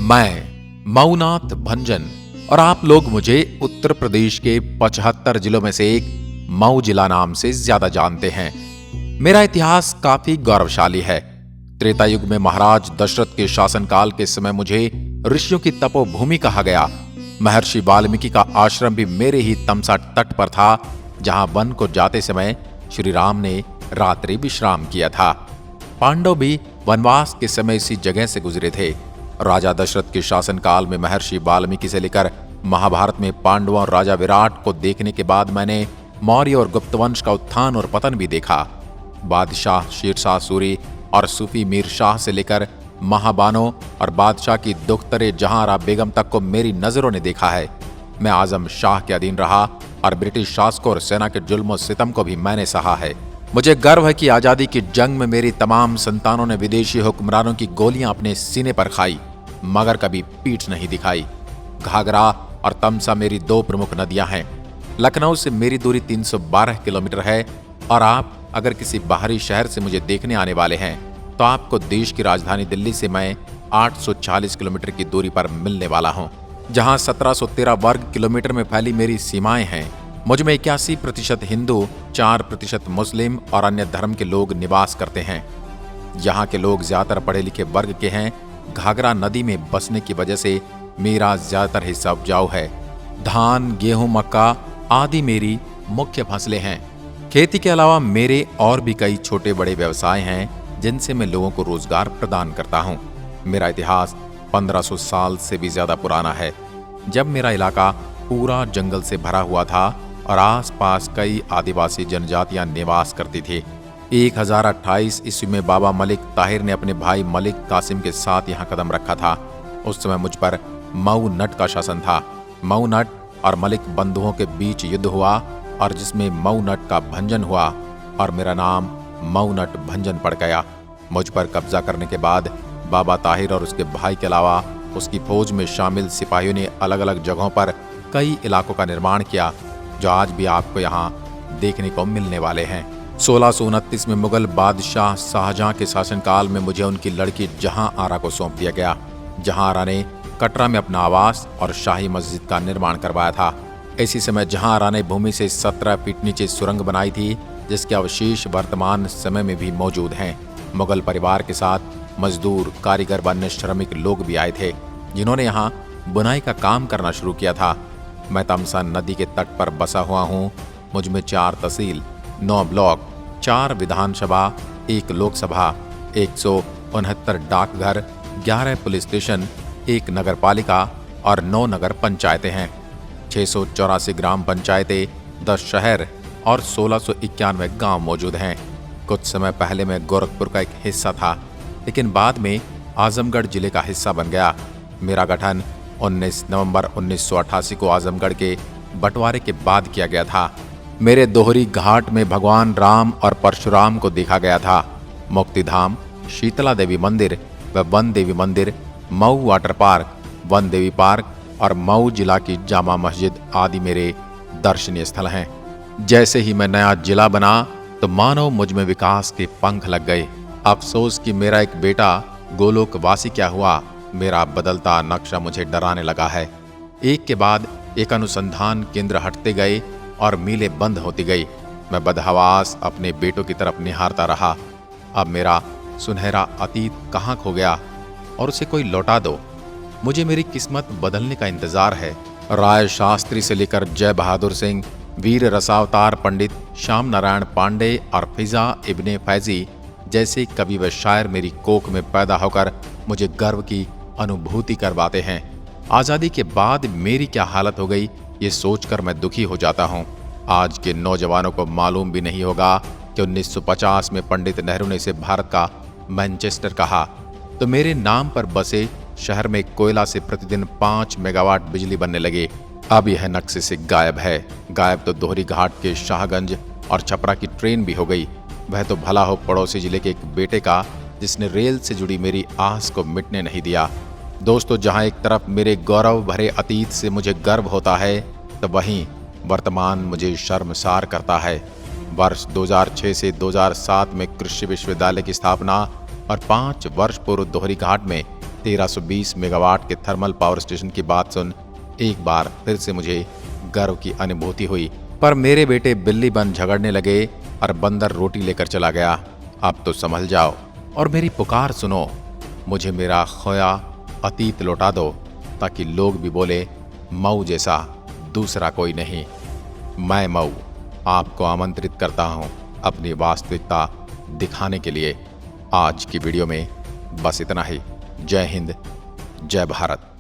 मैं मऊनाथ भंजन और आप लोग मुझे उत्तर प्रदेश के 75 जिलों में से एक मऊ जिला नाम से ज्यादा जानते हैं। मेरा इतिहास काफी गौरवशाली है। त्रेता युग में महाराज दशरथ के शासनकाल के समय मुझे ऋषियों की तपोभूमि कहा गया। महर्षि वाल्मीकि का आश्रम भी मेरे ही तमसा तट पर था, जहां वन को जाते समय श्री राम ने रात्रि विश्राम किया था। पांडव भी वनवास के समय इसी जगह से गुजरे थे। राजा दशरथ के शासनकाल में महर्षि वाल्मीकि से लेकर महाभारत में पांडवों और राजा विराट को देखने के बाद मैंने मौर्य और गुप्त वंश का उत्थान और पतन भी देखा। बादशाह शेरशाह सूरी और सूफी मीर शाह से लेकर महाबानो और बादशाह की दुख्तरे जहांआरा बेगम तक को मेरी नजरों ने देखा है। मैं आजम शाह के अधीन रहा और ब्रिटिश शासकों और सेना के जुल्म और सितम को भी मैंने सहा है। मुझे गर्व है कि आजादी की जंग में मेरी तमाम संतानों ने विदेशी हुक्मरानों की गोलियां अपने सीने पर खाई, मगर कभी पीठ नहीं दिखाई। घाघरा और तमसा मेरी दो प्रमुख नदियां हैं। लखनऊ से मेरी दूरी 312 किलोमीटर है और आप अगर किसी बाहरी शहर से मुझे देखने आने वाले हैं तो आपको देश की राजधानी दिल्ली से मैं 840 किलोमीटर की दूरी पर मिलने वाला हूं, जहां 1713 वर्ग किलोमीटर में फैली मेरी सीमाएं हैं। मुझ में 81% हिंदू, 4% मुस्लिम और अन्य धर्म के लोग निवास करते हैं। यहाँ के लोग ज्यादातर पढ़े लिखे वर्ग के हैं। घाघरा नदी में बसने की वजह से मेरा ज्यादातर हिस्सा उपजाऊ है। धान, गेहूं, मक्का आदि मेरी मुख्य फसलें हैं। खेती के अलावा मेरे और भी कई छोटे बड़े व्यवसाय हैं जिनसे मैं लोगों को रोजगार प्रदान करता हूँ। मेरा इतिहास 1500 साल से भी ज्यादा पुराना है, जब मेरा इलाका पूरा जंगल से भरा हुआ था और आसपास कई आदिवासी जनजातियां निवास करती थी। 1028 ईस्वी में बाबा मलिक ताहिर ने अपने भाई मलिक कासिम के साथ यहाँ कदम रखा था। उस समय मुझ पर मऊ नट का शासन था। मऊ नट और मलिक बंधुओं के बीच युद्ध हुआ और जिसमें मऊ नट का भंजन हुआ और मेरा नाम मऊ नट भंजन पड़ गया। मुझ पर कब्जा करने के बाद बाबा ताहिर और उसके भाई के अलावा उसकी फौज में शामिल सिपाहियों ने अलग अलग जगहों पर कई इलाकों का निर्माण किया, जो आज भी आपको यहाँ देखने को मिलने वाले हैं। 1629 में मुगल बादशाह शाहजहां के शासनकाल में मुझे उनकी लड़की जहांआरा को सौंप दिया गया। जहांआरा ने कटरा में अपना आवास और शाही मस्जिद का निर्माण करवाया था। इसी समय जहांआरा ने भूमि से 17 फीट नीचे सुरंग बनाई थी, जिसके अवशेष वर्तमान समय में भी मौजूद हैं। मुगल परिवार के साथ मजदूर, कारीगर व अन्य श्रमिक लोग भी आए थे, जिन्होंने यहाँ बुनाई का काम करना शुरू किया था। मैं तमसा नदी के तट पर बसा हुआ हूँ। मुझ में 4 तहसील, 9 ब्लॉक, 4 विधानसभा, 1 लोकसभा, 169 डाकघर, 11 पुलिस स्टेशन, 1 नगर पालिका और 9 नगर पंचायतें हैं। 684 ग्राम पंचायतें, 10 शहर और 1691 गांव मौजूद हैं। कुछ समय पहले मैं गोरखपुर का एक हिस्सा था, लेकिन बाद में आजमगढ़ जिले का हिस्सा बन गया। मेरा गठन 19 नवंबर 1988 को आजमगढ़ के बंटवारे के बाद किया गया था। मेरे दोहरी घाट में भगवान राम और परशुराम को देखा गया था। मुक्तिधाम, शीतला देवी मंदिर व वन देवी मंदिर, मऊ वाटर पार्क, वन देवी पार्क और मऊ जिला की जामा मस्जिद आदि मेरे दर्शनीय स्थल हैं। जैसे ही मैं नया जिला बना तो मानो मुझ में विकास के पंख लग गए। अफसोस कि मेरा एक बेटा गोलोकवासी क्या हुआ। मेरा बदलता नक्शा मुझे डराने लगा है। एक के बाद एक अनुसंधान केंद्र हटते गए और मीलें बंद होती गई। मैं बदहवास अपने बेटों की तरफ निहारता रहा। अब मेरा सुनहरा अतीत कहाँ खो गया और उसे कोई लौटा दो। मुझे मेरी किस्मत बदलने का इंतजार है। राय शास्त्री से लेकर जय बहादुर सिंह, वीर रसावतार पंडित श्याम नारायण पांडे और फिजा इब्ने फैजी जैसे कवि व शायर मेरी कोख में पैदा होकर मुझे गर्व की अनुभूति करवाते हैं। आज़ादी के बाद मेरी क्या हालत हो गई, ये सोचकर मैं दुखी हो जाता हूँ। आज के नौजवानों को मालूम भी नहीं होगा कि 1950 में पंडित नेहरू ने इसे भारत का मैनचेस्टर कहा, तो मेरे नाम पर बसे शहर में कोयला से प्रतिदिन 5 मेगावाट बिजली बनने लगी। अब यह नक्शे से गायब है। गायब तो दोहरी घाट के शाहगंज और छपरा की ट्रेन भी हो गई। वह तो भला हो पड़ोसी जिले के एक बेटे का, जिसने रेल से जुड़ी मेरी आस को मिटने नहीं दिया। दोस्तों, जहां एक तरफ मेरे गौरव भरे अतीत से मुझे गर्व होता है, तो वहीं वर्तमान मुझे शर्मसार करता है। वर्ष 2006 से 2007 में कृषि विश्वविद्यालय की स्थापना और 5 वर्ष पूर्व दोहरी घाट में 1320 मेगावाट के थर्मल पावर स्टेशन की बात सुन एक बार फिर से मुझे गर्व की अनुभूति हुई। पर मेरे बेटे बिल्ली बन झगड़ने लगे और बंदर रोटी लेकर चला गया। अब तो संभल जाओ और मेरी पुकार सुनो, मुझे मेरा खोया अतीत लौटा दो, ताकि लोग भी बोले मऊ जैसा दूसरा कोई नहीं। मैं मऊ आपको आमंत्रित करता हूं अपनी वास्तविकता दिखाने के लिए। आज की वीडियो में बस इतना ही। जय हिंद, जय भारत।